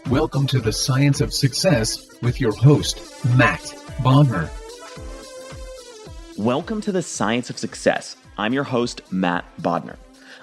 Welcome to the Science of Success with your host, Matt Bodner. Welcome to the Science of Success. I'm your host, Matt Bodner.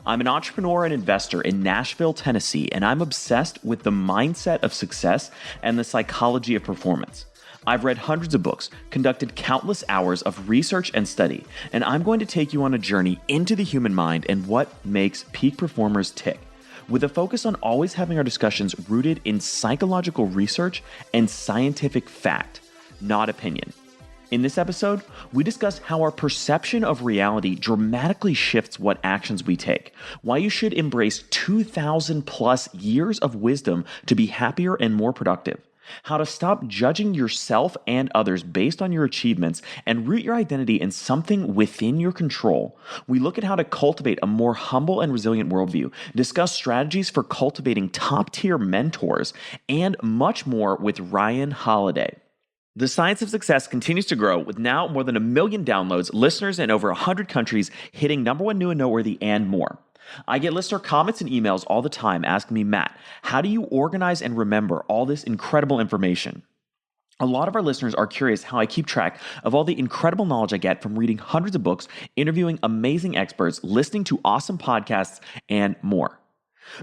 I'm an entrepreneur and investor in Nashville, Tennessee, and I'm obsessed with the mindset of success and the psychology of performance. I've read hundreds of books, conducted countless hours of research and study, and I'm going to take you on a journey into the human mind and what makes peak performers tick, with a focus on always having our discussions rooted in psychological research and scientific fact, not opinion. In this episode, we discuss how our perception of reality dramatically shifts what actions we take, why you should embrace 2,000 plus years of wisdom to be happier and more productive, how to stop judging yourself and others based on your achievements and root your identity in something within your control. We look at how to cultivate a more humble and resilient worldview, discuss strategies for cultivating top-tier mentors, and much more with Ryan Holiday. The Science of Success continues to grow with now more than 1 million downloads, listeners in over 100 countries, hitting #1 new and noteworthy, and more. I get listener comments and emails all the time asking me, Matt, how do you organize and remember all this incredible information? A lot of our listeners are curious how I keep track of all the incredible knowledge I get from reading hundreds of books, interviewing amazing experts, listening to awesome podcasts, and more.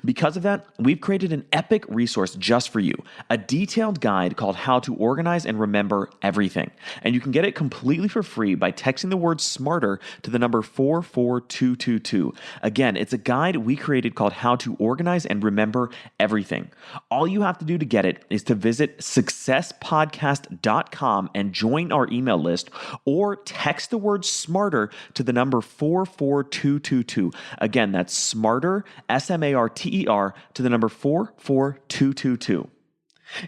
Because of that, we've created an epic resource just for you, a detailed guide called How to Organize and Remember Everything. And you can get it completely for free by texting the word SMARTER to the number 44222. Again, it's a guide we created called How to Organize and Remember Everything. All you have to do to get it is to visit successpodcast.com and join our email list, or text the word SMARTER to the number 44222. Again, that's SMARTER, SMARTER, to the number 44222.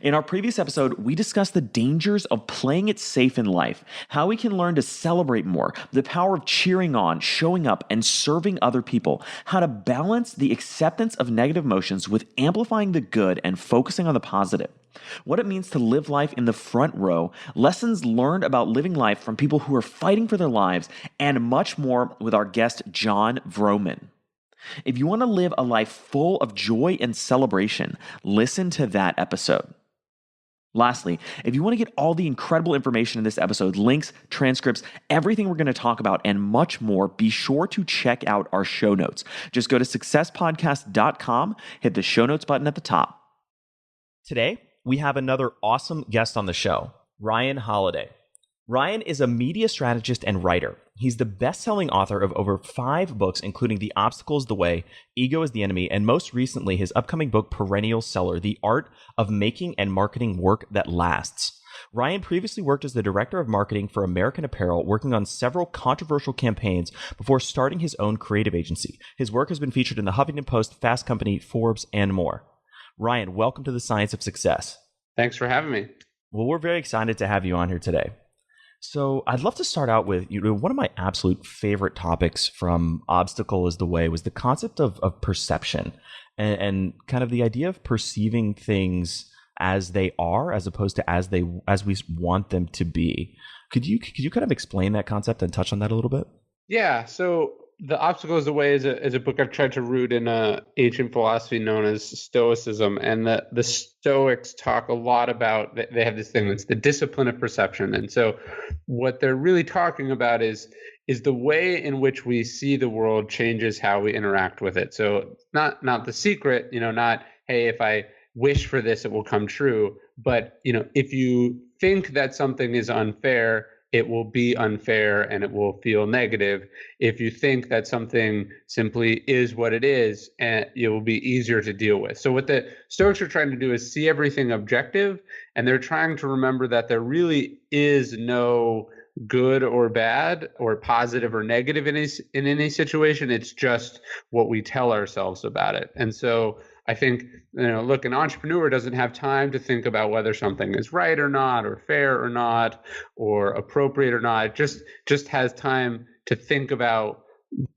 In our previous episode, we discussed the dangers of playing it safe in life, how we can learn to celebrate more, the power of cheering on, showing up, and serving other people, how to balance the acceptance of negative emotions with amplifying the good and focusing on the positive, what it means to live life in the front row, lessons learned about living life from people who are fighting for their lives, and much more with our guest, John Vroman. If you want to live a life full of joy and celebration, listen to that episode. Lastly, if you want to get all the incredible information in this episode, links, transcripts, everything we're going to talk about, and much more, be sure to check out our show notes. Just go to successpodcast.com, hit the show notes button at the top. Today, we have another awesome guest on the show, Ryan Holiday. Ryan is a media strategist and writer. He's the best-selling author of over 5 books, including The Obstacle is the Way, Ego is the Enemy, and most recently, his upcoming book, Perennial Seller, The Art of Making and Marketing Work That Lasts. Ryan previously worked as the director of marketing for American Apparel, working on several controversial campaigns before starting his own creative agency. His work has been featured in the Huffington Post, Fast Company, Forbes, and more. Ryan, welcome to the Science of Success. Thanks for having me. Well, we're very excited to have you on here today. So I'd love to start out with, one of my absolute favorite topics from Obstacle is the Way was the concept of perception and kind of the idea of perceiving things as they are as opposed to as we want them to be. Could you kind of explain that concept and touch on that a little bit? Yeah. So The Obstacle is the Way is a book I've tried to root in ancient philosophy known as Stoicism. And the Stoics talk a lot about, they have this thing that's the discipline of perception. And so what they're really talking about is the way in which we see the world changes how we interact with it. So not the secret, not, hey, if I wish for this, it will come true. But, if you think that something is unfair, it will be unfair and it will feel negative. If you think that something simply is what it is, and it will be easier to deal with. So what the Stoics are trying to do is see everything objective, and they're trying to remember that there really is no good or bad or positive or negative in any situation. It's just what we tell ourselves about it. And so I think, look, an entrepreneur doesn't have time to think about whether something is right or not, or fair or not, or appropriate or not. It just has time to think about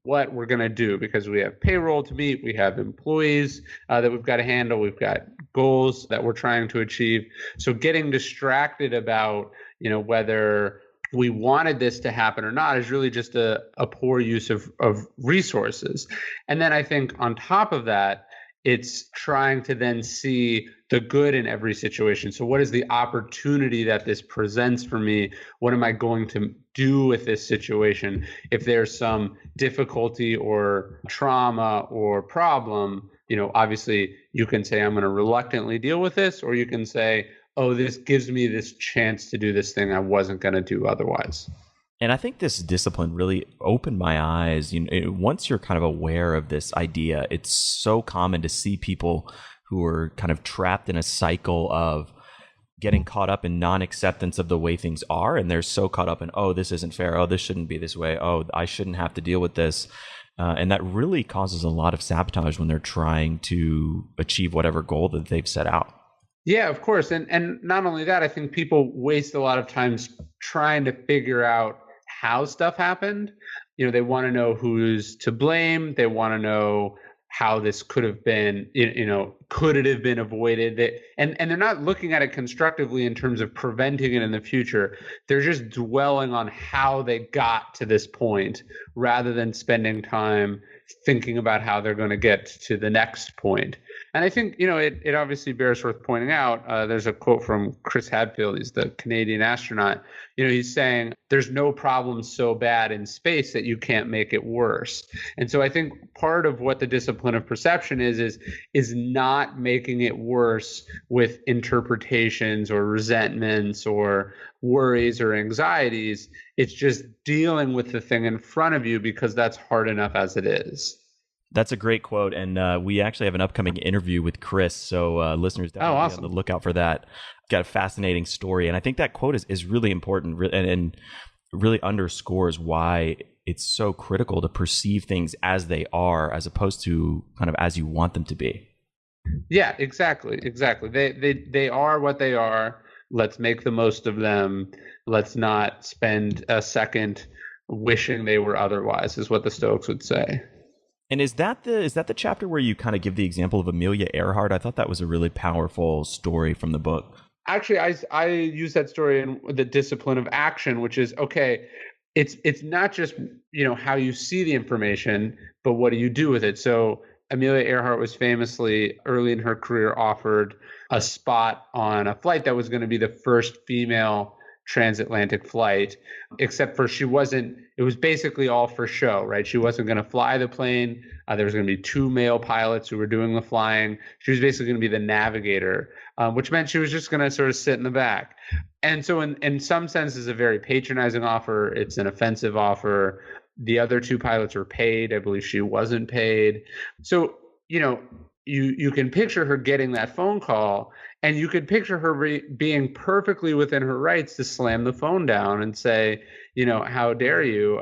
what we're going to do, because we have payroll to meet, we have employees that we've got to handle, we've got goals that we're trying to achieve. So getting distracted about, whether we wanted this to happen or not is really just a poor use of resources. And then I think on top of that, It's trying to then see the good in every situation. So what is the opportunity that this presents for me? What am I going to do with this situation? If there's some difficulty or trauma or problem, obviously you can say, I'm going to reluctantly deal with this, or you can say, oh, this gives me this chance to do this thing I wasn't going to do otherwise. And I think this discipline really opened my eyes. Once you're kind of aware of this idea, it's so common to see people who are kind of trapped in a cycle of getting caught up in non-acceptance of the way things are. And they're so caught up in, oh, this isn't fair. Oh, this shouldn't be this way. Oh, I shouldn't have to deal with this. And that really causes a lot of sabotage when they're trying to achieve whatever goal that they've set out. Yeah, of course. And not only that, I think people waste a lot of time trying to figure out how stuff happened. They want to know who's to blame. They want to know how this could have been, could it have been avoided? And they're not looking at it constructively in terms of preventing it in the future. They're just dwelling on how they got to this point rather than spending time thinking about how they're going to get to the next point. And I think, it obviously bears worth pointing out. There's a quote from Chris Hadfield. He's the Canadian astronaut. He's saying there's no problem so bad in space that you can't make it worse. And so I think part of what the discipline of perception is not making it worse with interpretations or resentments or worries or anxieties. It's just dealing with the thing in front of you because that's hard enough as it is. That's a great quote, and we actually have an upcoming interview with Chris, so listeners definitely awesome. be on the lookout for that. Got a fascinating story, and I think that quote is really important and really underscores why it's so critical to perceive things as they are, as opposed to kind of as you want them to be. Yeah, exactly. They are what they are. Let's make the most of them. Let's not spend a second wishing they were otherwise, is what the Stoics would say. And is that the chapter where you kind of give the example of Amelia Earhart? I thought that was a really powerful story from the book. Actually, I use that story in the discipline of action, which is, okay, it's not just, how you see the information, but what do you do with it? So Amelia Earhart was famously early in her career offered a spot on a flight that was going to be the first female transatlantic flight, except for it was basically all for show, right? She wasn't going to fly the plane. There was going to be 2 male pilots who were doing the flying. She was basically going to be the navigator, which meant she was just going to sort of sit in the back. And so in some sense, it's a very patronizing offer. It's an offensive offer. The other 2 pilots were paid. I believe she wasn't paid. So, you can picture her getting that phone call, and you could picture her being perfectly within her rights to slam the phone down and say, how dare you?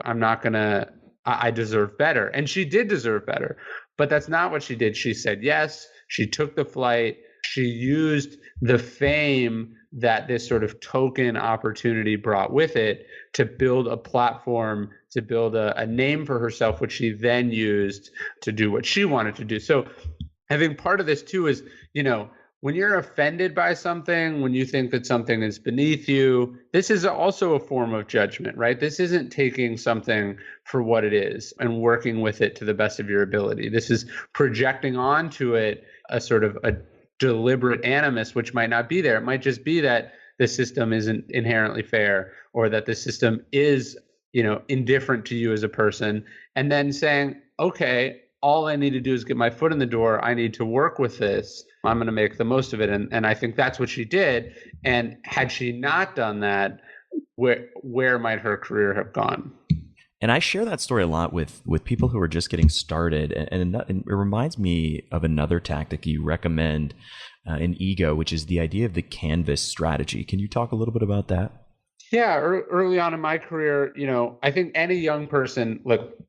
I deserve better. And she did deserve better, but that's not what she did. She said yes. She took the flight. She used the fame that this sort of token opportunity brought with it to build a platform, to build a name for herself, which she then used to do what she wanted to do. So I think part of this too is, when you're offended by something, when you think that something is beneath you, this is also a form of judgment, right? This isn't taking something for what it is and working with it to the best of your ability. This is projecting onto it a sort of a deliberate animus, which might not be there. It might just be that the system isn't inherently fair, or that the system is, indifferent to you as a person, and then saying, okay, all I need to do is get my foot in the door. I need to work with this. I'm going to make the most of it. And I think that's what she did. And had she not done that, where might her career have gone? And I share that story a lot with people who are just getting started. And it reminds me of another tactic you recommend in Ego, which is the idea of the canvas strategy. Can you talk a little bit about that? Yeah, early on in my career, I think any young person,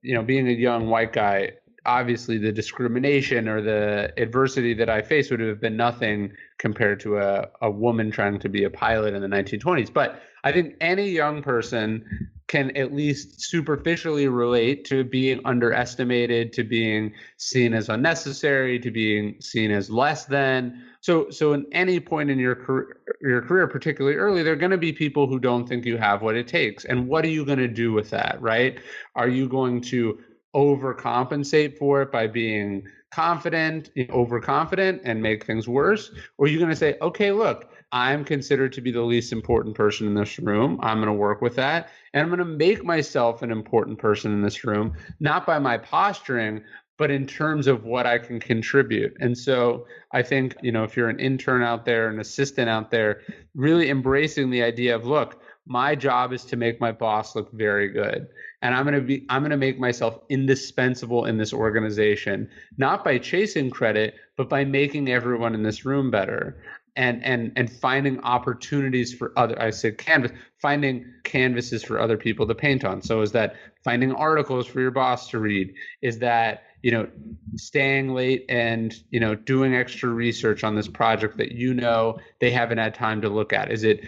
being a young white guy, obviously the discrimination or the adversity that I faced would have been nothing compared to a woman trying to be a pilot in the 1920s. But I think any young person can at least superficially relate to being underestimated, to being seen as unnecessary, to being seen as less than. So in any point in your career, particularly early, there are going to be people who don't think you have what it takes. And what are you going to do with that, right? Are you going to overcompensate for it by being confident, overconfident, and make things worse? Or are you going to say, okay, look, I'm considered to be the least important person in this room. I'm going to work with that. And I'm going to make myself an important person in this room, not by my posturing, but in terms of what I can contribute. And so I think, if you're an intern out there, an assistant out there, really embracing the idea of, look, my job is to make my boss look very good. And I'm going to make myself indispensable in this organization, not by chasing credit, but by making everyone in this room better. And finding opportunities for finding canvases for other people to paint on. So is that finding articles for your boss to read? Is that, staying late and, doing extra research on this project that, they haven't had time to look at? Is it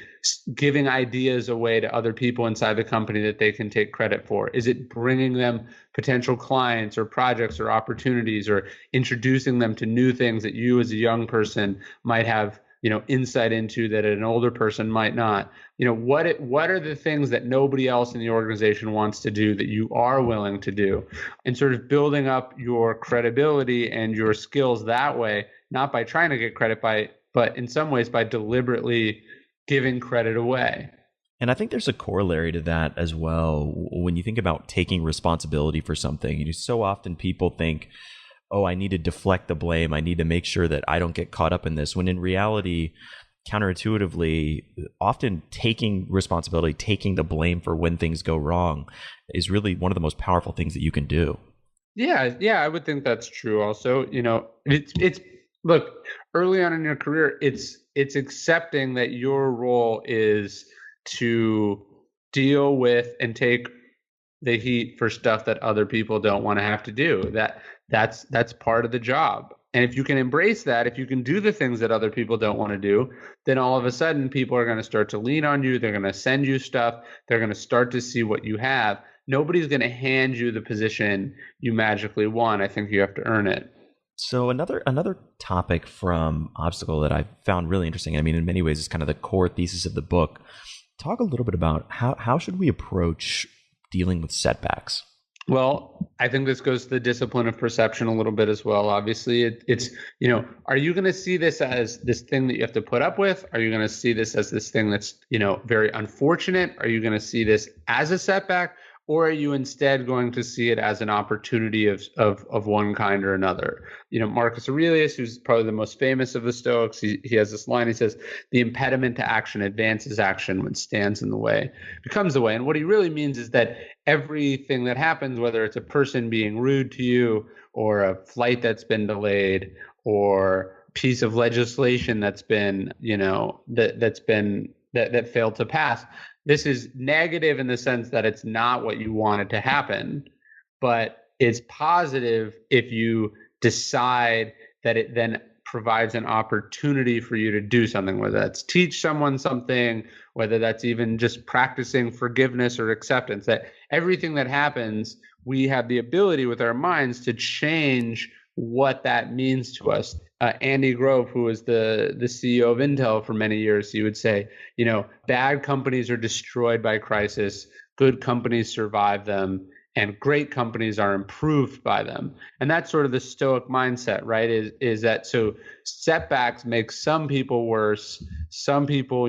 giving ideas away to other people inside the company that they can take credit for? Is it bringing them potential clients or projects or opportunities, or introducing them to new things that you as a young person might have insight into that an older person might not? What are the things that nobody else in the organization wants to do that you are willing to do, and sort of building up your credibility and your skills that way, not by trying to get credit but in some ways by deliberately giving credit away. And I think there's a corollary to that as well. When you think about taking responsibility for something, so often people think, oh, I need to deflect the blame. I need to make sure that I don't get caught up in this. When in reality, counterintuitively, often taking responsibility, taking the blame for when things go wrong is really one of the most powerful things that you can do. Yeah, I would think that's true also. It's look, early on in your career, it's accepting that your role is to deal with and take the heat for stuff that other people don't want to have to do. That's part of the job. And if you can embrace that, if you can do the things that other people don't want to do, then all of a sudden people are going to start to lean on you. They're going to send you stuff. They're going to start to see what you have. Nobody's going to hand you the position you magically want. I think you have to earn it. So another topic from Obstacle that I found really interesting, I mean, in many ways, is kind of the core thesis of the book. Talk a little bit about how should we approach dealing with setbacks? Well, I think this goes to the discipline of perception a little bit as well. Obviously, it's are you going to see this as this thing that you have to put up with? Are you going to see this as this thing that's, very unfortunate? Are you going to see this as a setback? Or are you instead going to see it as an opportunity of one kind or another? Marcus Aurelius, who's probably the most famous of the Stoics, he has this line. He says, "The impediment to action advances action. When stands in the way, becomes the way." And what he really means is that everything that happens, whether it's a person being rude to you, or a flight that's been delayed, or a piece of legislation that's been, that failed to pass, this is negative in the sense that it's not what you wanted to happen, but it's positive if you decide that it then provides an opportunity for you to do something, whether that's teach someone something, whether that's even just practicing forgiveness or acceptance. That everything that happens, we have the ability with our minds to change what that means to us. Andy Grove, who was the CEO of Intel for many years, he would say, bad companies are destroyed by crisis, good companies survive them, and great companies are improved by them. And that's sort of the Stoic mindset, right? Is that so setbacks make some people worse, some people,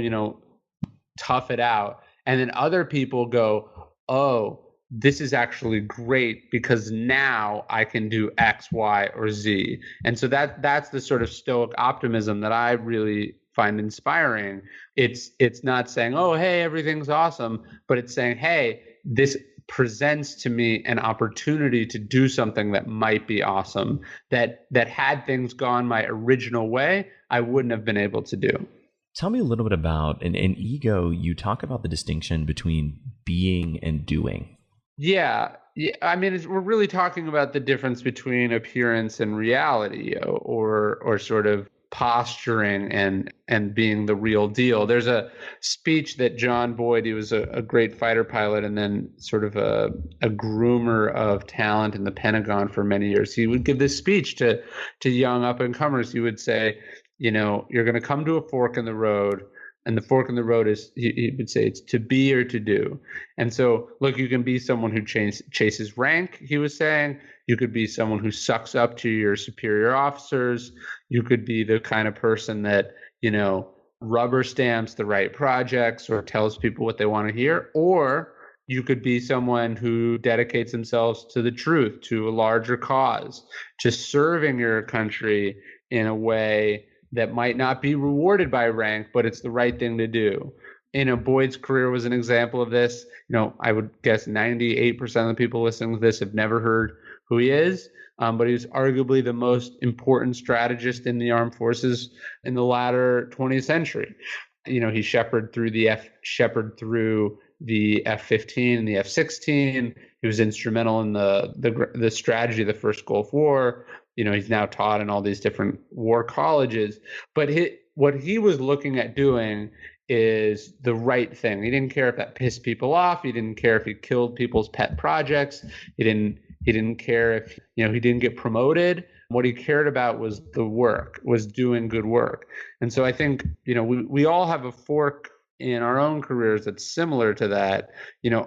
tough it out, and then other people go, oh, this is actually great because now I can do X, Y, or Z. And so that's the sort of Stoic optimism that I really find inspiring. It's not saying, oh, hey, everything's awesome, but it's saying, hey, this presents to me an opportunity to do something that might be awesome, that had things gone my original way, I wouldn't have been able to do. Tell me a little bit about, in Ego, you talk about the distinction between being and doing. Yeah. I mean, we're really talking about the difference between appearance and reality, or sort of posturing and being the real deal. There's a speech that John Boyd, he was a great fighter pilot and then sort of a groomer of talent in the Pentagon for many years. He would give this speech to young up and comers. He would say, you're going to come to a fork in the road. And the fork in the road is, he would say, it's to be or to do. And so, look, you can be someone who chases rank, he was saying. You could be someone who sucks up to your superior officers. You could be the kind of person that, rubber stamps the right projects or tells people what they want to hear. Or you could be someone who dedicates themselves to the truth, to a larger cause, to serving your country in a way that might not be rewarded by rank, but it's the right thing to do. Boyd's career was an example of this. I would guess 98% of the people listening to this have never heard who he is, but he was arguably the most important strategist in the armed forces in the latter 20th century. He shepherded through the F-15 and the F-16. He was instrumental in the strategy of the first Gulf War. He's now taught in all these different war colleges. But what he was looking at doing is the right thing. He didn't care if that pissed people off. He didn't care if he killed people's pet projects. He didn't care if he didn't get promoted. What he cared about was the work, was doing good work. And so I think we all have a fork in our own careers that's similar to that.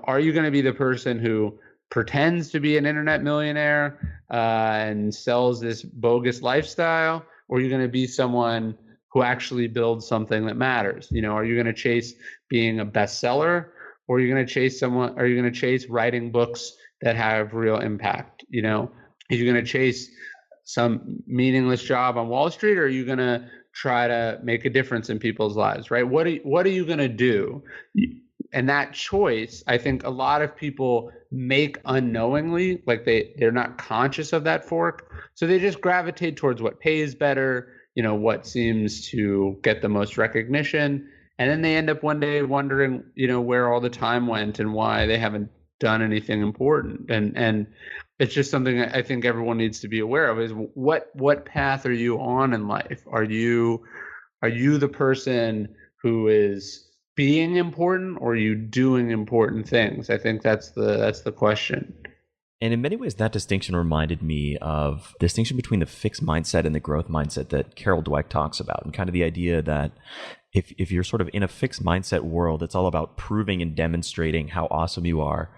Are you going to be the person who pretends to be an internet millionaire and sells this bogus lifestyle, or are you going to be someone who actually builds something that matters? Are you going to chase being a bestseller, or are you going to chase writing books that have real impact? Are you going to chase some meaningless job on Wall Street, or are you going to try to make a difference in people's lives, right? What are you going to do? And that choice, I think a lot of people make unknowingly, like they're not conscious of that fork. So they just gravitate towards what pays better, what seems to get the most recognition. And then they end up one day wondering, where all the time went and why they haven't done anything important. And it's just something I think everyone needs to be aware of, is what path are you on in life? Are you the person who is being important, or are you doing important things? I think that's the question. And in many ways, that distinction reminded me of the distinction between the fixed mindset and the growth mindset that Carol Dweck talks about, and kind of the idea that if you're sort of in a fixed mindset world, it's all about proving and demonstrating how awesome you are.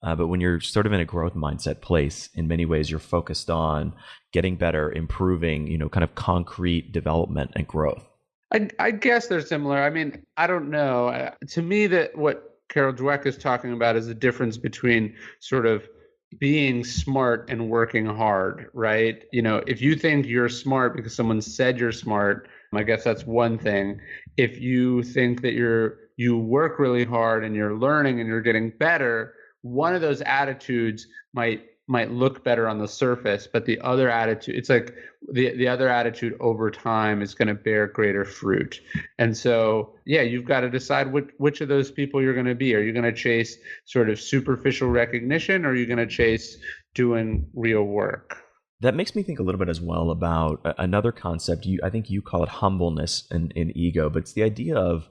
But when you're sort of in a growth mindset place, in many ways, you're focused on getting better, improving, kind of concrete development and growth. I guess they're similar. I mean, I don't know. To me, that what Carol Dweck is talking about is the difference between sort of being smart and working hard, right? If you think you're smart because someone said you're smart, I guess that's one thing. If you think that you work really hard and you're learning and you're getting better, one of those attitudes might look better on the surface, but the other attitude, it's like the other attitude over time is going to bear greater fruit. And so, you've got to decide which of those people you're going to be. Are you going to chase sort of superficial recognition, or are you going to chase doing real work? That makes me think a little bit as well about another concept. I think you call it humbleness and ego, but it's the idea of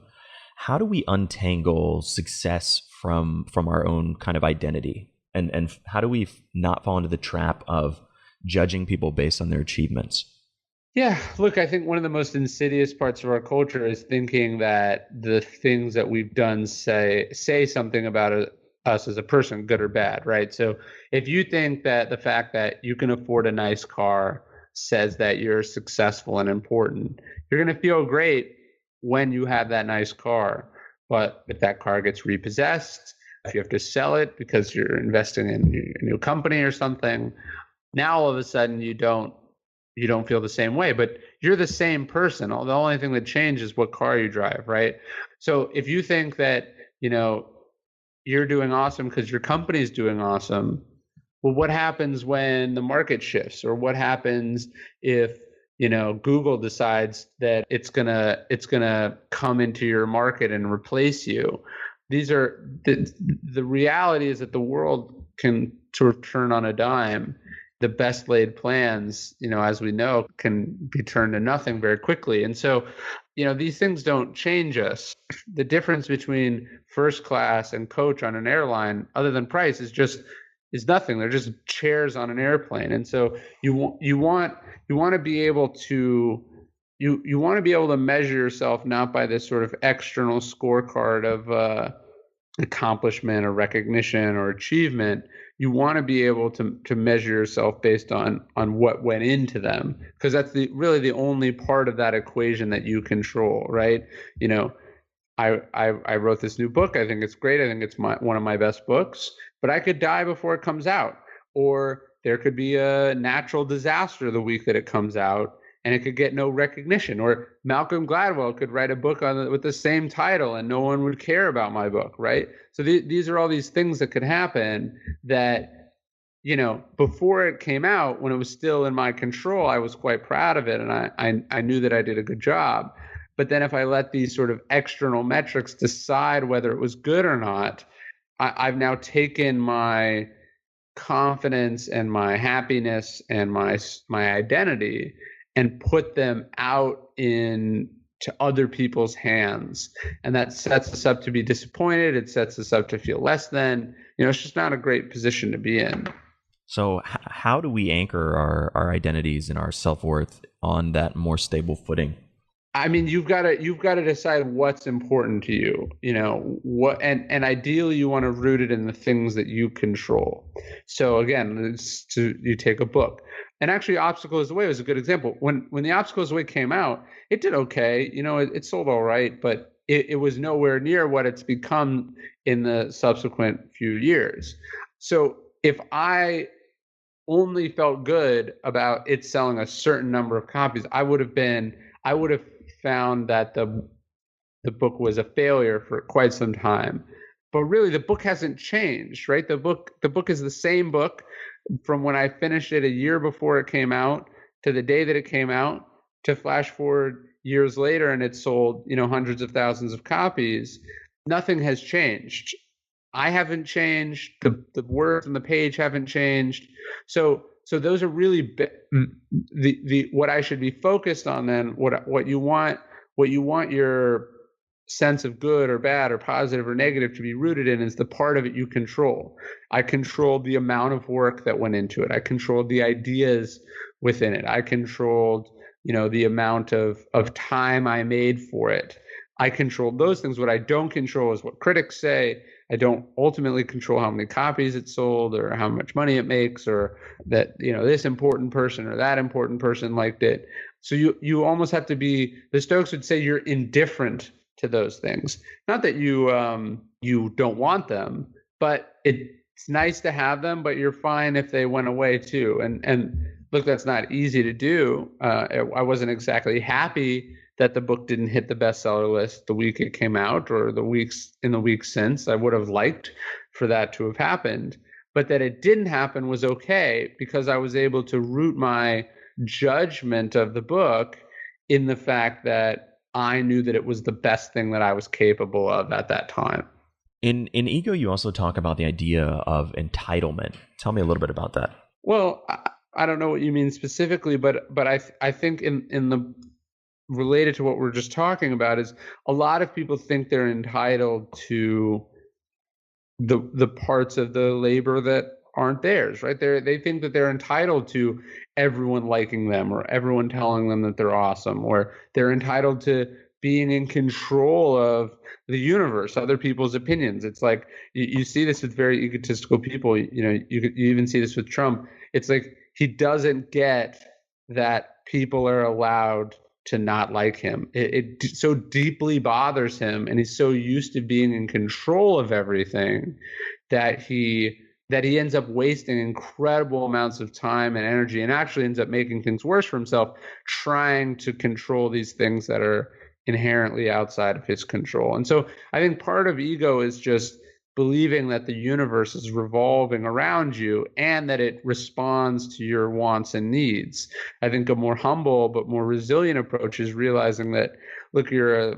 how do we untangle success from our own kind of identity? And how do we not fall into the trap of judging people based on their achievements? Yeah, look, I think one of the most insidious parts of our culture is thinking that the things that we've done say something about us as a person, good or bad, right? So if you think that the fact that you can afford a nice car says that you're successful and important, you're going to feel great when you have that nice car. But if that car gets repossessed, if you have to sell it because you're investing in a new company or something, now all of a sudden you don't feel the same way, but you're the same person. The only thing that changes is what car you drive, right? So if you think that, you're doing awesome because your company's doing awesome, well, what happens when the market shifts? Or what happens if, Google decides that it's gonna come into your market and replace you? These are the reality is that the world can sort of turn on a dime. The best laid plans, as we know, can be turned to nothing very quickly. And so, these things don't change us. The difference between first class and coach on an airline, other than price, is nothing. They're just chairs on an airplane. And so you want to be able to you want to be able to measure yourself not by this sort of external scorecard of accomplishment or recognition or achievement. You want to be able to measure yourself based on what went into them, because that's really the only part of that equation that you control, right? You know, I wrote this new book. I think it's great. I think it's one of my best books, but I could die before it comes out, or there could be a natural disaster the week that it comes out and it could get no recognition, or Malcolm Gladwell could write a book with the same title and no one would care about my book, right? So these are all these things that could happen that, you know, before it came out, when it was still in my control, I was quite proud of it, and I knew that I did a good job. But then if I let these sort of external metrics decide whether it was good or not, I've now taken my confidence and my happiness and my identity and put them out in to other people's hands, and that sets us up to be disappointed. It sets us up to feel less than. You know, it's just not a great position to be in. So how do we anchor our identities and our self-worth on that more stable footing? I mean, you've got to decide what's important to you, you know, and ideally you want to root it in the things that you control. So again, you take a book, and actually Obstacle Is the Way was a good example. When the Obstacle Is the Way came out, it did okay, you know, it sold all right, but it was nowhere near what it's become in the subsequent few years. So if I only felt good about it selling a certain number of copies, I would have found that the book was a failure for quite some time. But really, the book hasn't changed, right? The book is the same book from when I finished it a year before it came out to the day that it came out, to flash forward years later and it sold, you know, hundreds of thousands of copies. Nothing has changed. I haven't changed. The words on the page haven't changed. So those are really the what I should be focused on then. What you want your sense of good or bad or positive or negative to be rooted in is the part of it you control. I controlled the amount of work that went into it. I controlled the ideas within it. I controlled, you know, the amount of time I made for it. I controlled those things. What I don't control is what critics say. I don't ultimately control how many copies it sold or how much money it makes, or that, you know, this important person or that important person liked it. So you almost have to be, the Stoics would say, you're indifferent to those things. Not that you don't want them, but it's nice to have them, but you're fine if they went away too. And look, that's not easy to do. I wasn't exactly happy that the book didn't hit the bestseller list the week it came out or the weeks since. I would have liked for that to have happened, but that it didn't happen was okay, because I was able to root my judgment of the book in the fact that I knew that it was the best thing that I was capable of at that time. In Ego, you also talk about the idea of entitlement. Tell me a little bit about that. Well, I don't know what you mean specifically, but I think in the related to what we're just talking about is a lot of people think they're entitled to the parts of the labor that aren't theirs, right? They think that they're entitled to everyone liking them or everyone telling them that they're awesome, or they're entitled to being in control of the universe, other people's opinions. It's like you see this with very egotistical people. You know, you even see this with Trump. It's like he doesn't get that people are allowed to not like him. It so deeply bothers him, and he's so used to being in control of everything that he ends up wasting incredible amounts of time and energy, and actually ends up making things worse for himself, trying to control these things that are inherently outside of his control. And so I think part of ego is just believing that the universe is revolving around you and that it responds to your wants and needs. I think a more humble but more resilient approach is realizing that, look, you're a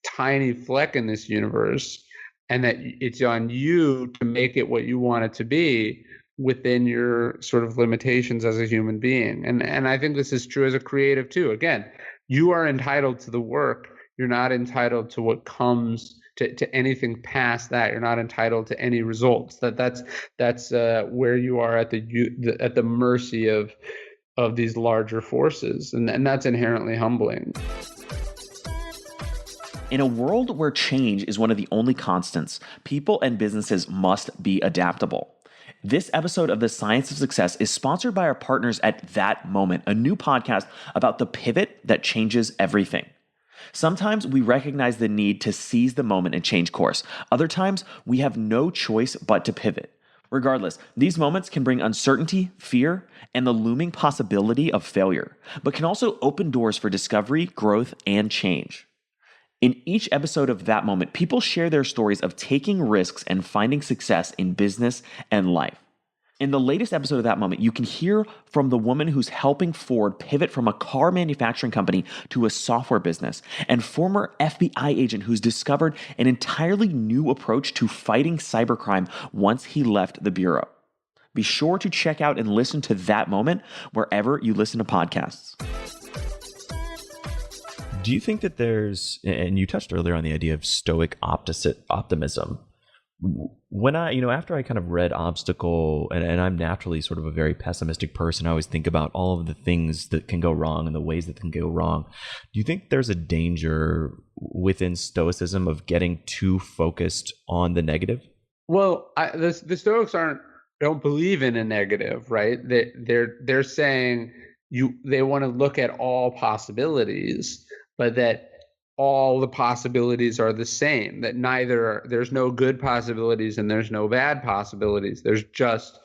tiny fleck in this universe, and that it's on you to make it what you want it to be within your sort of limitations as a human being. And I think this is true as a creative too. Again, you are entitled to the work. You're not entitled to what comes to anything past that. You're not entitled to any results. That's where you are at the mercy of of these larger forces, and that's inherently humbling. In a world where change is one of the only constants, people and businesses must be adaptable. This episode of The Science of Success is sponsored by our partners at That Moment, a new podcast about the pivot that changes everything. Sometimes we recognize the need to seize the moment and change course. Other times, we have no choice but to pivot. Regardless, these moments can bring uncertainty, fear, and the looming possibility of failure, but can also open doors for discovery, growth, and change. In each episode of That Moment, people share their stories of taking risks and finding success in business and life. In the latest episode of That Moment, you can hear from the woman who's helping Ford pivot from a car manufacturing company to a software business, and former FBI agent who's discovered an entirely new approach to fighting cybercrime once he left the bureau. Be sure to check out and listen to That Moment wherever you listen to podcasts. Do you think that there's, and you touched earlier on the idea of stoic optimism. When after I kind of read Obstacle, and I'm naturally sort of a very pessimistic person, I always think about all of the things that can go wrong and the ways that can go wrong. Do you think there's a danger within Stoicism of getting too focused on the negative? Well, the Stoics don't believe in a negative, right? They're saying they want to look at all possibilities, but that all the possibilities are the same, that there's no good possibilities and there's no bad possibilities. There's just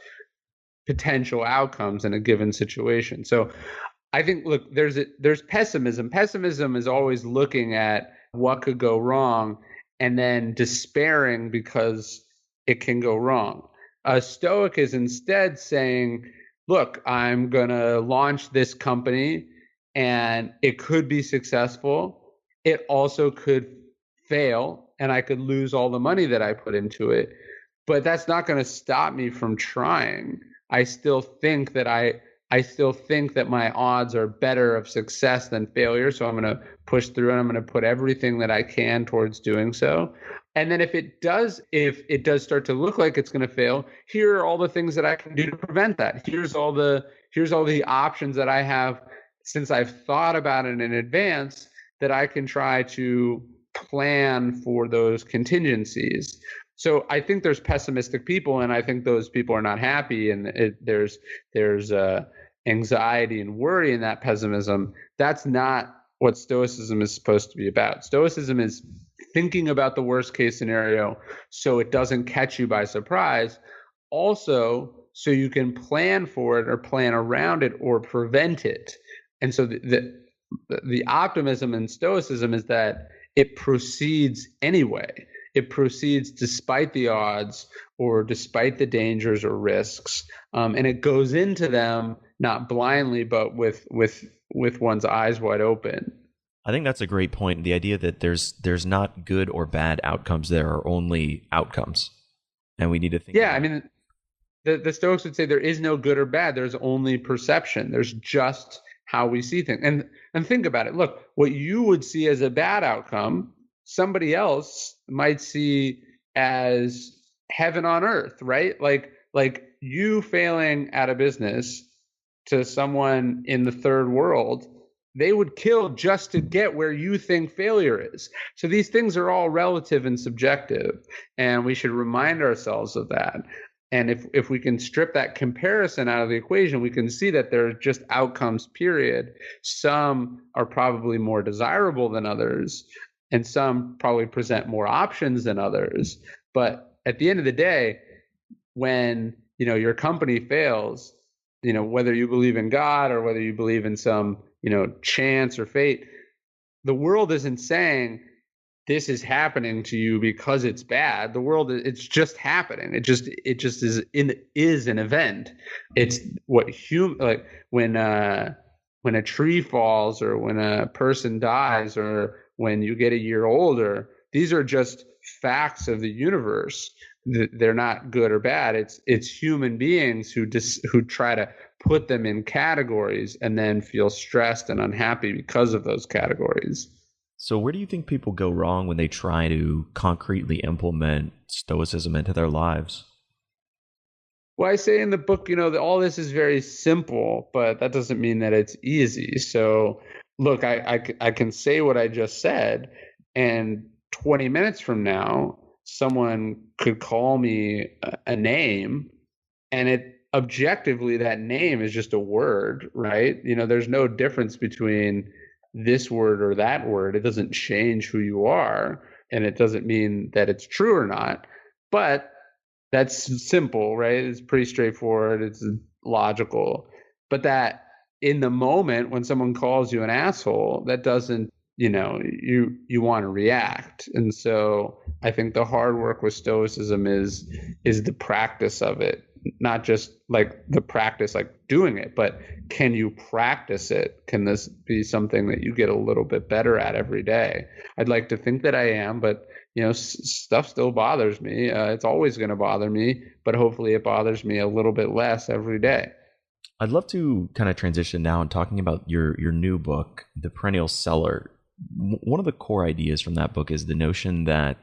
potential outcomes in a given situation. So I think, look, there's pessimism. Pessimism is always looking at what could go wrong and then despairing because it can go wrong. A Stoic is instead saying, look, I'm going to launch this company and it could be successful. It also could fail and I could lose all the money that I put into it, but that's not going to stop me from trying. I still think that my odds are better of success than failure. So I'm going to push through and I'm going to put everything that I can towards doing so. And then if it does start to look like it's going to fail, here are all the things that I can do to prevent that. Here's all the options that I have, since I've thought about it in advance, that I can try to plan for those contingencies. So I think there's pessimistic people, and I think those people are not happy, and there's anxiety and worry in that pessimism. That's not what Stoicism is supposed to be about. Stoicism is thinking about the worst case scenario so it doesn't catch you by surprise. Also, so you can plan for it or plan around it or prevent it. And so the optimism in Stoicism is that it proceeds anyway. It proceeds despite the odds or despite the dangers or risks, and it goes into them not blindly, but with one's eyes wide open. I think that's a great point. The idea that there's not good or bad outcomes, there are only outcomes, and we need to think. Yeah, I mean, the Stoics would say there is no good or bad. There's only perception. There's just how we see things. And think about it. Look, what you would see as a bad outcome, somebody else might see as heaven on earth, right? Like you failing at a business to someone in the third world, they would kill just to get where you think failure is. So these things are all relative and subjective, and we should remind ourselves of that. And if we can strip that comparison out of the equation, we can see that there are just outcomes, period. Some are probably more desirable than others, and some probably present more options than others. But at the end of the day, when your company fails, whether you believe in God or whether you believe in some chance or fate, the world isn't saying this is happening to you because it's bad. The world, it's just happening. It just is an event. It's what like when a tree falls or when a person dies or when you get a year older. These are just facts of the universe. They're not good or bad. It's human beings who try to put them in categories and then feel stressed and unhappy because of those categories. So where do you think people go wrong when they try to concretely implement Stoicism into their lives? Well, I say in the book, that all this is very simple, but that doesn't mean that it's easy. So, look, I can say what I just said, and 20 minutes from now, someone could call me a name, and it objectively, that name is just a word, right? There's no difference between this word or that word. It doesn't change who you are, and it doesn't mean that it's true or not. But that's simple, right? It's pretty straightforward. It's logical. But that in the moment when someone calls you an asshole, that doesn't, you want to react. And so I think the hard work with stoicism is the practice of it, not just like the practice, like doing it, but can you practice it? Can this be something that you get a little bit better at every day? I'd like to think that I am, but stuff still bothers me. It's always going to bother me, but hopefully it bothers me a little bit less every day. I'd love to kind of transition now and talking about your new book, The Perennial Seller. One of the core ideas from that book is the notion that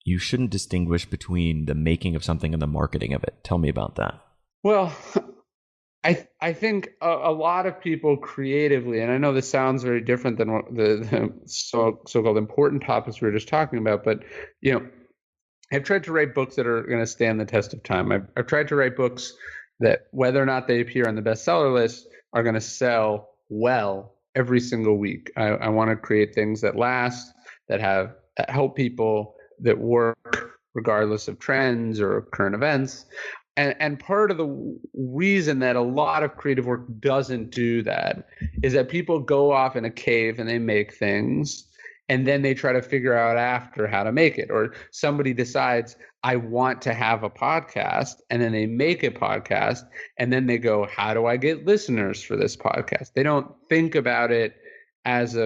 you shouldn't distinguish between the making of something and the marketing of it. Tell me about that. Well, I think a lot of people creatively, and I know this sounds very different than what the so-called important topics we were just talking about, but I've tried to write books that are going to stand the test of time. I've tried to write books that, whether or not they appear on the bestseller list, are going to sell well every single week. I want to create things that last, that help people, that work regardless of trends or current events. And part of the reason that a lot of creative work doesn't do that is that people go off in a cave and they make things, and then they try to figure out after how to make it. Or somebody decides, I want to have a podcast, and then they make a podcast, and then they go, how do I get listeners for this podcast? They don't think about it as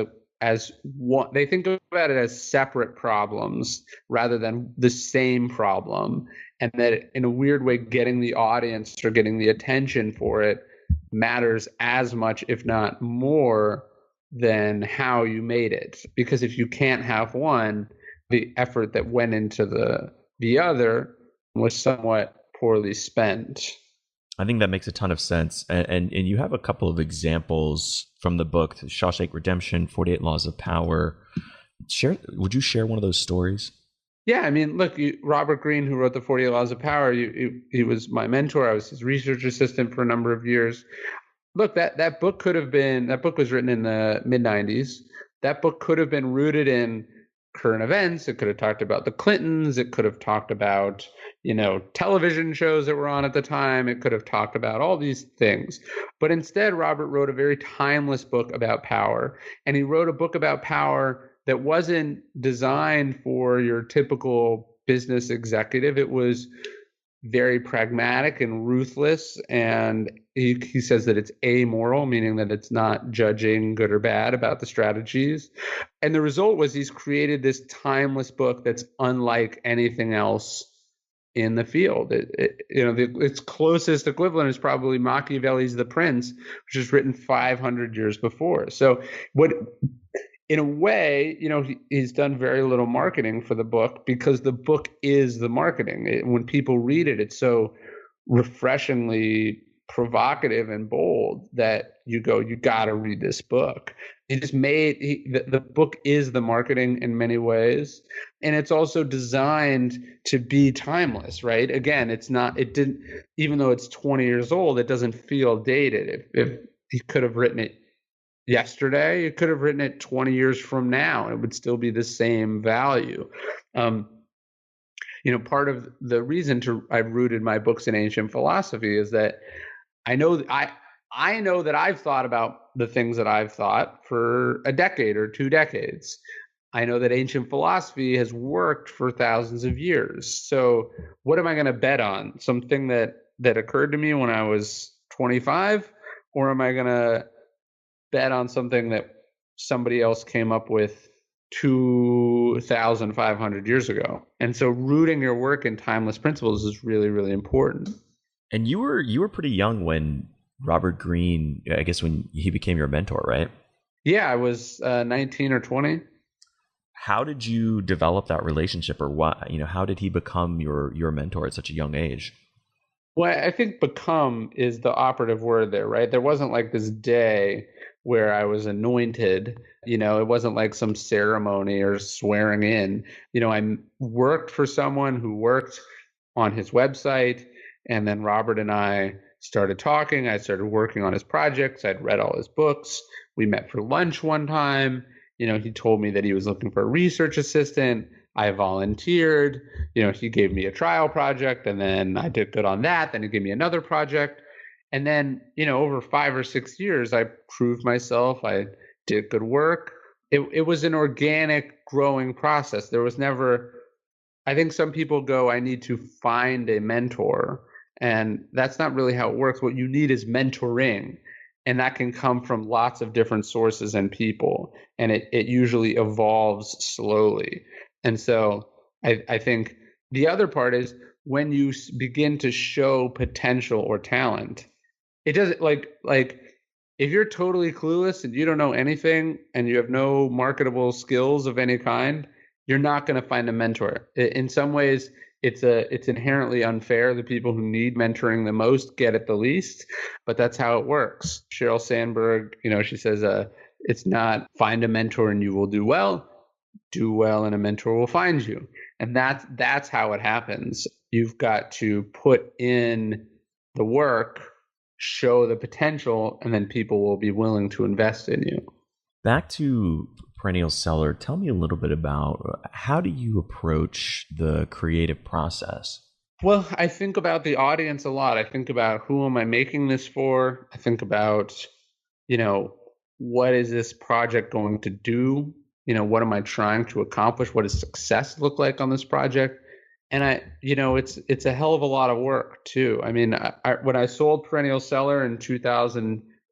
one. They think about it as separate problems rather than the same problem. And that in a weird way, getting the audience or getting the attention for it matters as much, if not more, than how you made it. Because if you can't have one, the effort that went into the other was somewhat poorly spent. I think that makes a ton of sense. And you have a couple of examples from the book, Shawshank Redemption, 48 Laws of Power. Would you share one of those stories? Yeah, I mean, look, Robert Greene, who wrote the 48 Laws of Power, he was my mentor. I was his research assistant for a number of years. Look, that book was written in the mid-90s. That book could have been rooted in current events. It could have talked about the Clintons. It could have talked about, television shows that were on at the time. It could have talked about all these things. But instead, Robert wrote a very timeless book about power. And he wrote a book about power that wasn't designed for your typical business executive. It was very pragmatic and ruthless. And he says that it's amoral, meaning that it's not judging good or bad about the strategies. And the result was he's created this timeless book that's unlike anything else in the field. Its closest equivalent is probably Machiavelli's The Prince, which was written 500 years before. So in a way, he's done very little marketing for the book, because the book is the marketing. When people read it, it's so refreshingly provocative and bold that you got to read this book. The book is the marketing in many ways. And it's also designed to be timeless, right? Again, even though it's 20 years old, it doesn't feel dated. If he could have written it yesterday, you could have written it 20 years from now, and it would still be the same value. Part of the reason I've rooted my books in ancient philosophy is that I know that I've thought about the things that I've thought for a decade or 2 decades. I know that ancient philosophy has worked for thousands of years. So what am I going to bet on? Something that occurred to me when I was 25, or am I going to bet on something that somebody else came up with 2,500 years ago? And so rooting your work in timeless principles is really, really important. And you were pretty young when Robert Greene, I guess, when he became your mentor, right? Yeah, I was 19 or 20. How did you develop that relationship, or what? How did he become your mentor at such a young age? Well, I think become is the operative word there, right? There wasn't like this day where I was anointed, it wasn't like some ceremony or swearing in. I worked for someone who worked on his website, and then Robert and I started talking. I started working on his projects. I'd read all his books. We met for lunch one time. He told me that he was looking for a research assistant. I volunteered. He gave me a trial project, and then I did good on that. Then he gave me another project. And then, over 5 or 6 years, I proved myself. I did good work. It was an organic growing process. There was never, I think some people go, I need to find a mentor. And that's not really how it works. What you need is mentoring. And that can come from lots of different sources and people. And it usually evolves slowly. And so I think the other part is when you begin to show potential or talent, it doesn't like if you're totally clueless and you don't know anything and you have no marketable skills of any kind, you're not going to find a mentor. In some ways, it's inherently unfair. The people who need mentoring the most get it the least, but that's how it works. Sheryl Sandberg, she says, it's not find a mentor and you will do well. Do well and a mentor will find you. And that's how it happens. You've got to put in the work, show the potential, and then people will be willing to invest in you. Back to Perennial Seller, tell me a little bit about how do you approach the creative process? Well, I think about the audience a lot. I think about who am I making this for? I think about, what is this project going to do? What am I trying to accomplish? What does success look like on this project? And it's a hell of a lot of work too. I mean, when I sold Perennial Seller in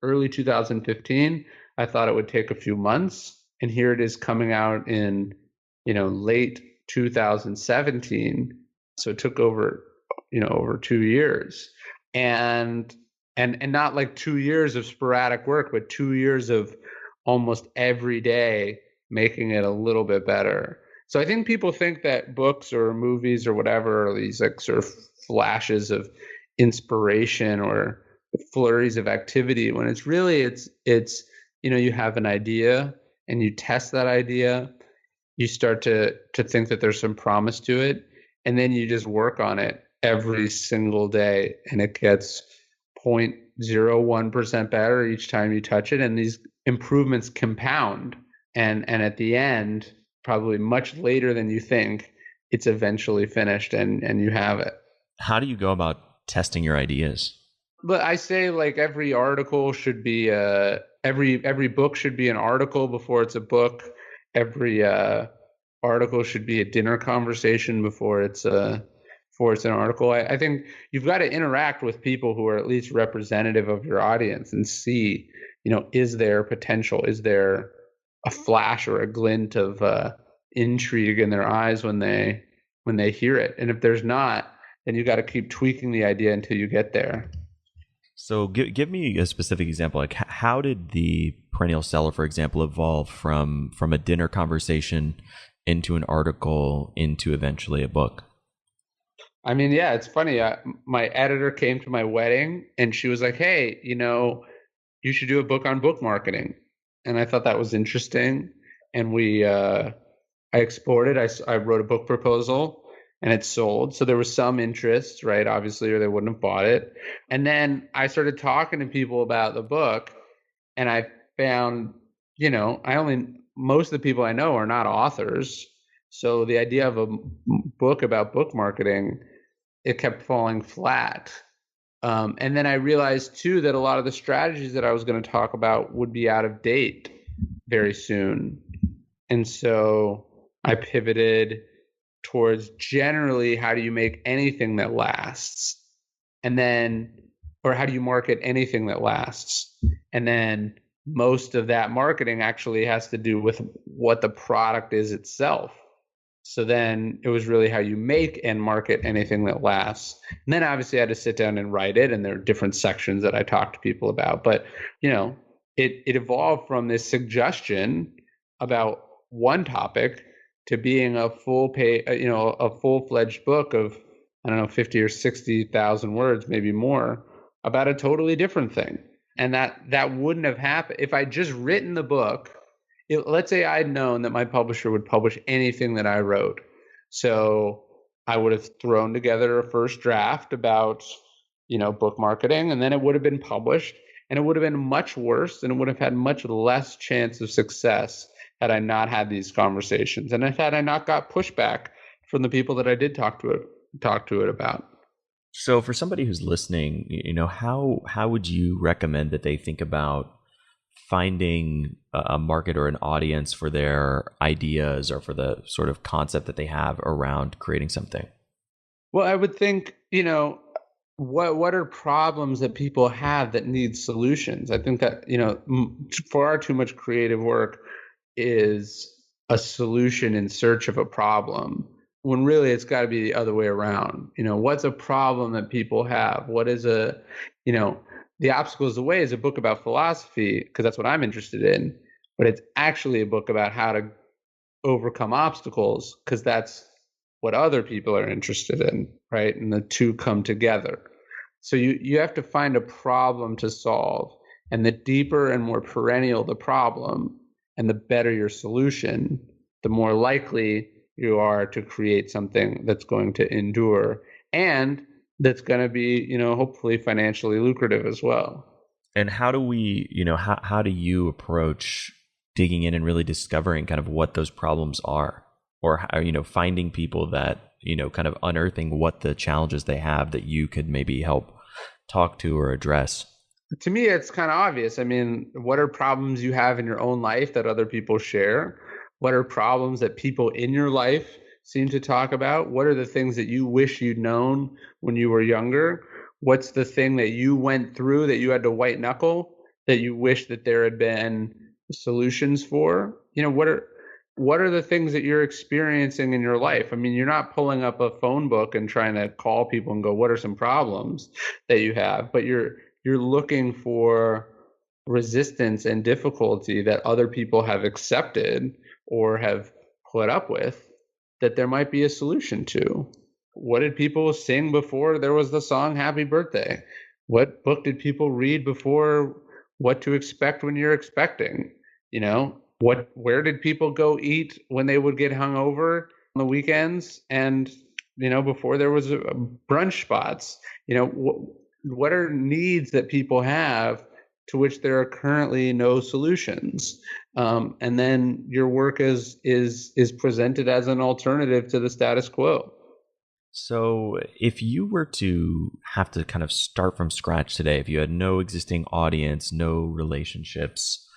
early 2015, I thought it would take a few months, and here it is coming out in, late 2017. So it took over 2 years, and not like 2 years of sporadic work, but 2 years of almost every day making it a little bit better. So I think people think that books or movies or whatever are these like sort of flashes of inspiration or flurries of activity, when it's really it's you have an idea and you test that idea, you start to think that there's some promise to it, and then you just work on it every single day, and it gets 0.01% better each time you touch it, and these improvements compound, and at the end, probably much later than you think, it's eventually finished and you have it. How do you go about testing your ideas? But I say like every article should be every book should be an article before it's a book. Every article should be a dinner conversation before it's an article. I think you've got to interact with people who are at least representative of your audience and see, is there potential? Is there a flash or a glint of intrigue in their eyes when they hear it? And if there's not, then you got to keep tweaking the idea until you get there. So give me a specific example. Like how did the Perennial Seller, for example, evolve from a dinner conversation into an article into eventually a book? I mean, yeah, it's funny. My editor came to my wedding and she was like, hey, you should do a book on book marketing. And I thought that was interesting. And I explored it. I wrote a book proposal and it sold. So there was some interest, right? Obviously, or they wouldn't have bought it. And then I started talking to people about the book, and I found, most of the people I know are not authors. So the idea of a book about book marketing, it kept falling flat. And then I realized too that a lot of the strategies that I was going to talk about would be out of date very soon. And so I pivoted towards generally how do you make anything that lasts? And then, or how do you market anything that lasts? And then most of that marketing actually has to do with what the product is itself. So then it was really how you make and market anything that lasts. And then obviously I had to sit down and write it. And there are different sections that I talk to people about. But, it evolved from this suggestion about one topic to being a full-fledged book of I don't know, 50 or 60,000 words, maybe more, about a totally different thing. And that wouldn't have happened if I just written the book. Let's say I'd known that my publisher would publish anything that I wrote. So I would have thrown together a first draft about, book marketing, and then it would have been published, and it would have been much worse, and it would have had much less chance of success had I not had these conversations, and had I not got pushback from the people that I did talk to it about. So for somebody who's listening, how would you recommend that they think about finding a market or an audience for their ideas or for the sort of concept that they have around creating something? Well, I would think, what are problems that people have that need solutions? I think that, far too much creative work is a solution in search of a problem, when really it's got to be the other way around. What's a problem that people have? What is The Obstacle is the Way is a book about philosophy, because that's what I'm interested in, but it's actually a book about how to overcome obstacles, because that's what other people are interested in, right? And the two come together. So you have to find a problem to solve, and the deeper and more perennial the problem, and the better your solution, the more likely you are to create something that's going to endure and that's going to be, hopefully financially lucrative as well. And how do we, how do you approach digging in and really discovering kind of what those problems are, or how, finding people that, kind of unearthing what the challenges they have that you could maybe help talk to or address? To me, it's kind of obvious. I mean, what are problems you have in your own life that other people share? What are problems that people in your life seem to talk about? What are the things that you wish you'd known when you were younger? What's the thing that you went through that you had to white knuckle that you wish that there had been solutions for? What are the things that you're experiencing in your life? I mean, you're not pulling up a phone book and trying to call people and go, what are some problems that you have? But you're looking for resistance and difficulty that other people have accepted or have put up with, that there might be a solution to. What did people sing before there was the song Happy Birthday? What book did people read before What to Expect When You're Expecting? Where did people go eat when they would get hungover on the weekends? And, before there was brunch spots, what are needs that people have to which there are currently no solutions? And then your work is presented as an alternative to the status quo. So if you were to have to kind of start from scratch today, if you had no existing audience, no relationships,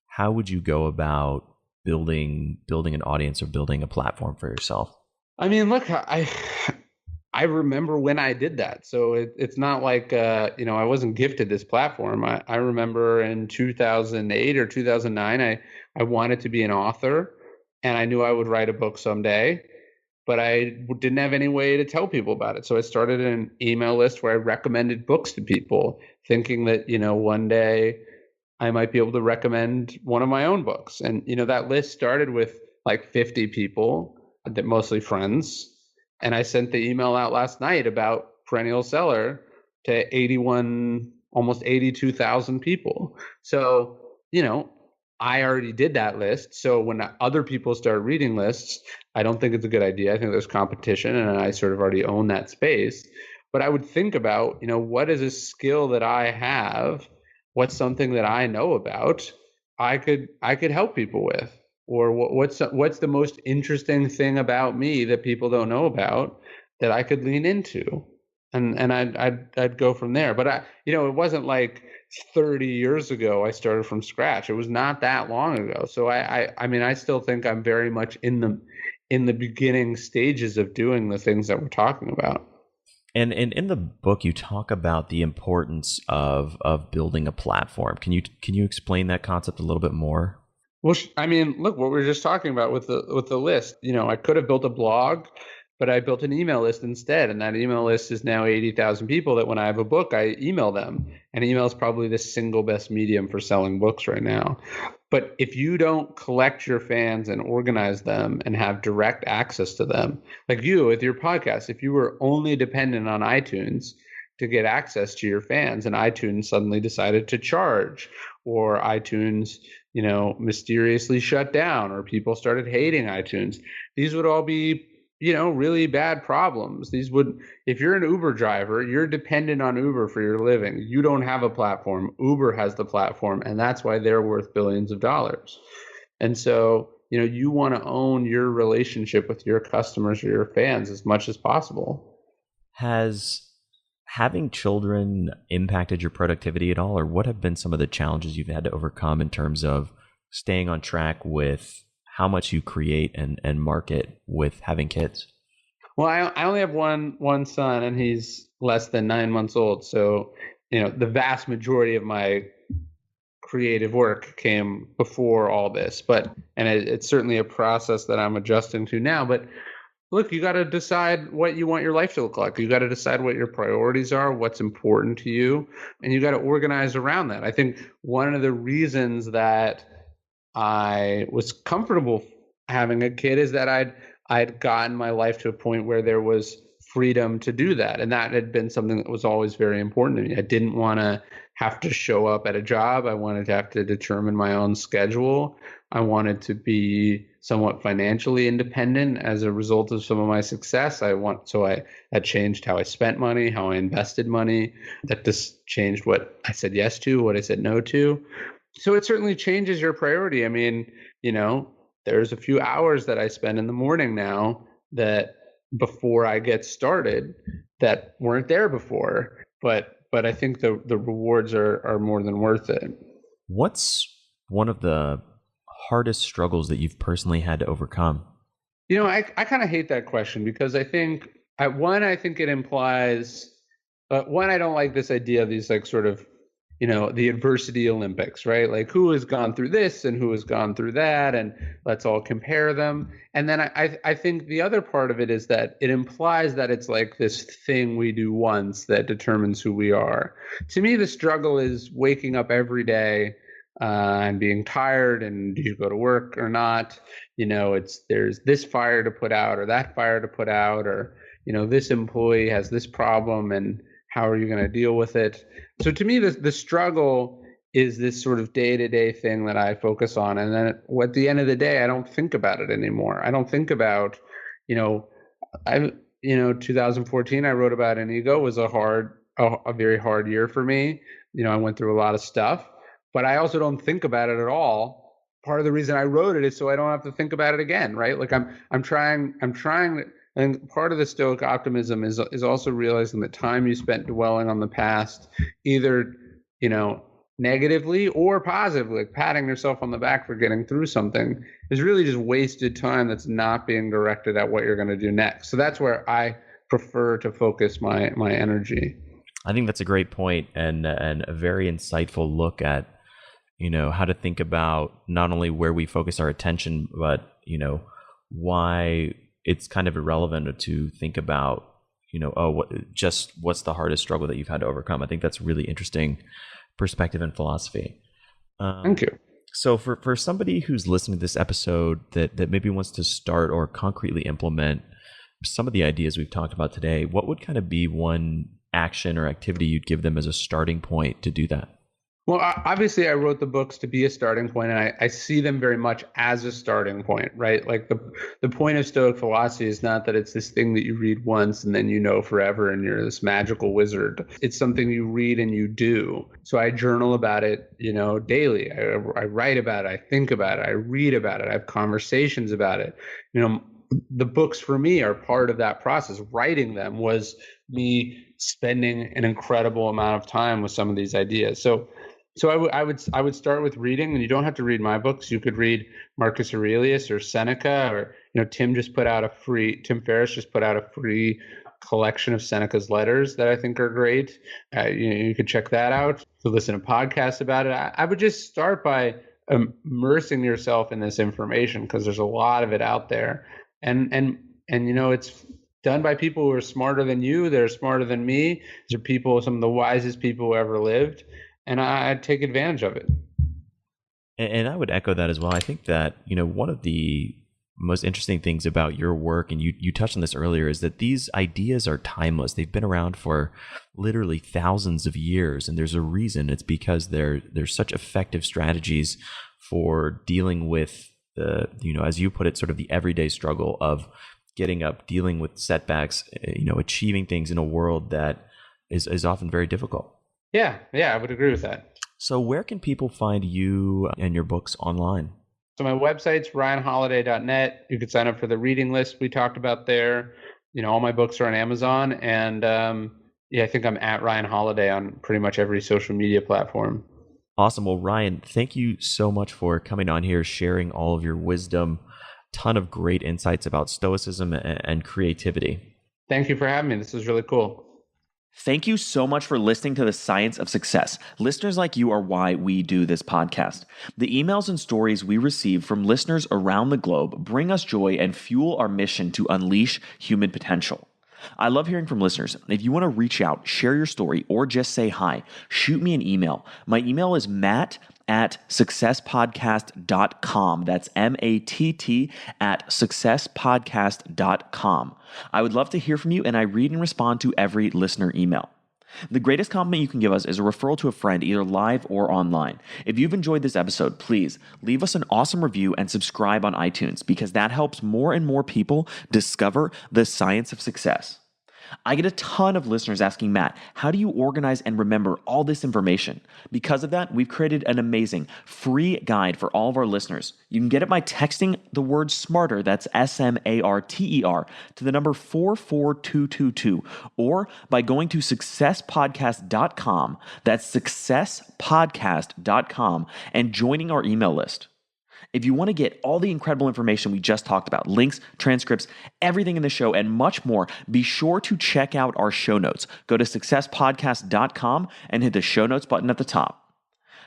how would you go about building an audience or building a platform for yourself? I mean, look, I remember when I did that. So it's not like, I wasn't gifted this platform. I remember in 2008 or 2009, I wanted to be an author, and I knew I would write a book someday, but I didn't have any way to tell people about it. So I started an email list where I recommended books to people, thinking that, one day I might be able to recommend one of my own books. And, that list started with like 50 people, that mostly friends. And I sent the email out last night about Perennial Seller to 81, almost 82,000 people. So, I already did that list. So when other people start reading lists, I don't think it's a good idea. I think there's competition, and I sort of already own that space. But I would think about, what is a skill that I have? What's something that I know about I could help people with? Or what's the most interesting thing about me that people don't know about that I could lean into? And I'd go from there. But it wasn't like 30 years ago I started from scratch. It was not that long ago. So I still think I'm very much in the beginning stages of doing the things that we're talking about. And in the book, you talk about the importance of building a platform. Can you explain that concept a little bit more? Well, look, what we were just talking about with the list. I could have built a blog, but I built an email list instead. And that email list is now 80,000 people that when I have a book, I email them. And email is probably the single best medium for selling books right now. But if you don't collect your fans and organize them and have direct access to them, like you with your podcast, if you were only dependent on iTunes to get access to your fans and iTunes suddenly decided to charge, or iTunes, mysteriously shut down, or people started hating iTunes, these would all be really bad problems. If you're an Uber driver, you're dependent on Uber for your living. You don't have a platform. Uber has the platform, and that's why they're worth billions of dollars. And so, you want to own your relationship with your customers or your fans as much as possible. Has having children impacted your productivity at all, or what have been some of the challenges you've had to overcome in terms of staying on track with how much you create and market with having kids? Well, I only have one son, and he's less than 9 months old. So, the vast majority of my creative work came before all this, and it's certainly a process that I'm adjusting to now. But look, you got to decide what you want your life to look like. You got to decide what your priorities are, what's important to you, and you got to organize around that. I think one of the reasons that I was comfortable having a kid is that I'd gotten my life to a point where there was freedom to do that. And that had been something that was always very important to me. I didn't want to have to show up at a job. I wanted to have to determine my own schedule. I wanted to be somewhat financially independent as a result of some of my success. That changed how I spent money, how I invested money. That just changed what I said yes to, what I said no to. So it certainly changes your priority. I mean, there's a few hours that I spend in the morning now that before I get started that weren't there before. But I think the rewards are more than worth it. What's one of the hardest struggles that you've personally had to overcome? I kind of hate that question because I think it implies I don't like this idea of these like sort of the adversity Olympics, right? Like who has gone through this and who has gone through that, and let's all compare them. And then I think the other part of it is that it implies that it's like this thing we do once that determines who we are. To me, the struggle is waking up every day and being tired, and do you go to work or not? There's this fire to put out or that fire to put out, or this employee has this problem, and how are you going to deal with it? So to me, the struggle is this sort of day-to-day thing that I focus on. And then at the end of the day, I don't think about it anymore. I don't think about, 2014, I wrote about an ego was a very hard year for me. I went through a lot of stuff, but I also don't think about it at all. Part of the reason I wrote it is so I don't have to think about it again, right? Like I'm trying. And part of the Stoic optimism is also realizing that time you spent dwelling on the past, either negatively or positively, like patting yourself on the back for getting through something, is really just wasted time that's not being directed at what you're going to do next. So that's where I prefer to focus my energy. I think that's a great point and a very insightful look at how to think about not only where we focus our attention, but why it's kind of irrelevant to think about, what's the hardest struggle that you've had to overcome. I think that's really interesting perspective and philosophy. Thank you. So for somebody who's listening to this episode that maybe wants to start or concretely implement some of the ideas we've talked about today, what would kind of be one action or activity you'd give them as a starting point to do that? Well, obviously, I wrote the books to be a starting point, and I see them very much as a starting point, right? Like the point of Stoic philosophy is not that it's this thing that you read once and then forever and you're this magical wizard. It's something you read and you do. So I journal about it, daily. I write about it. I think about it. I read about it. I have conversations about it. The books for me are part of that process. Writing them was me spending an incredible amount of time with some of these ideas. So I would start with reading, and you don't have to read my books. You could read Marcus Aurelius or Seneca, or Tim Ferriss just put out a free collection of Seneca's letters that I think are great. You could check that out. You could listen to podcasts about it. I would just start by immersing yourself in this information because there's a lot of it out there, and done by people who are smarter than you. They're smarter than me. These are people, some of the wisest people who ever lived. And I take advantage of it. And I would echo that as well. I think that, one of the most interesting things about your work, and you touched on this earlier, is that these ideas are timeless. They've been around for literally thousands of years, and there's a reason. It's because they're such effective strategies for dealing with the, as you put it, sort of the everyday struggle of getting up, dealing with setbacks, achieving things in a world that is often very difficult. Yeah, I would agree with that. So where can people find you and your books online? So my website's ryanholiday.net. You can sign up for the reading list we talked about there. All my books are on Amazon, and I think I'm at Ryan Holiday on pretty much every social media platform. Awesome. Well, Ryan, thank you so much for coming on here, sharing all of your wisdom, ton of great insights about stoicism and creativity. Thank you for having me. This was really cool. Thank you so much for listening to The Science of Success. Listeners like you are why we do this podcast. The emails and stories we receive from listeners around the globe bring us joy and fuel our mission to unleash human potential. I love hearing from listeners. If you want to reach out, share your story, or just say hi, shoot me an email. My email is matt@successpodcast.com. That's matt@successpodcast.com. I would love to hear from you, and I read and respond to every listener email. The greatest compliment you can give us is a referral to a friend, either live or online. If you've enjoyed this episode, please leave us an awesome review and subscribe on iTunes, because that helps more and more people discover the science of success. I get a ton of listeners asking, Matt, how do you organize and remember all this information? Because of that, we've created an amazing free guide for all of our listeners. You can get it by texting the word SMARTER, that's SMARTER, to the number 44222, or by going to successpodcast.com, that's successpodcast.com, and joining our email list. If you want to get all the incredible information we just talked about, links, transcripts, everything in the show, and much more, be sure to check out our show notes. Go to successpodcast.com and hit the show notes button at the top.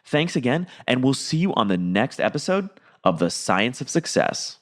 Thanks again, and we'll see you on the next episode of The Science of Success.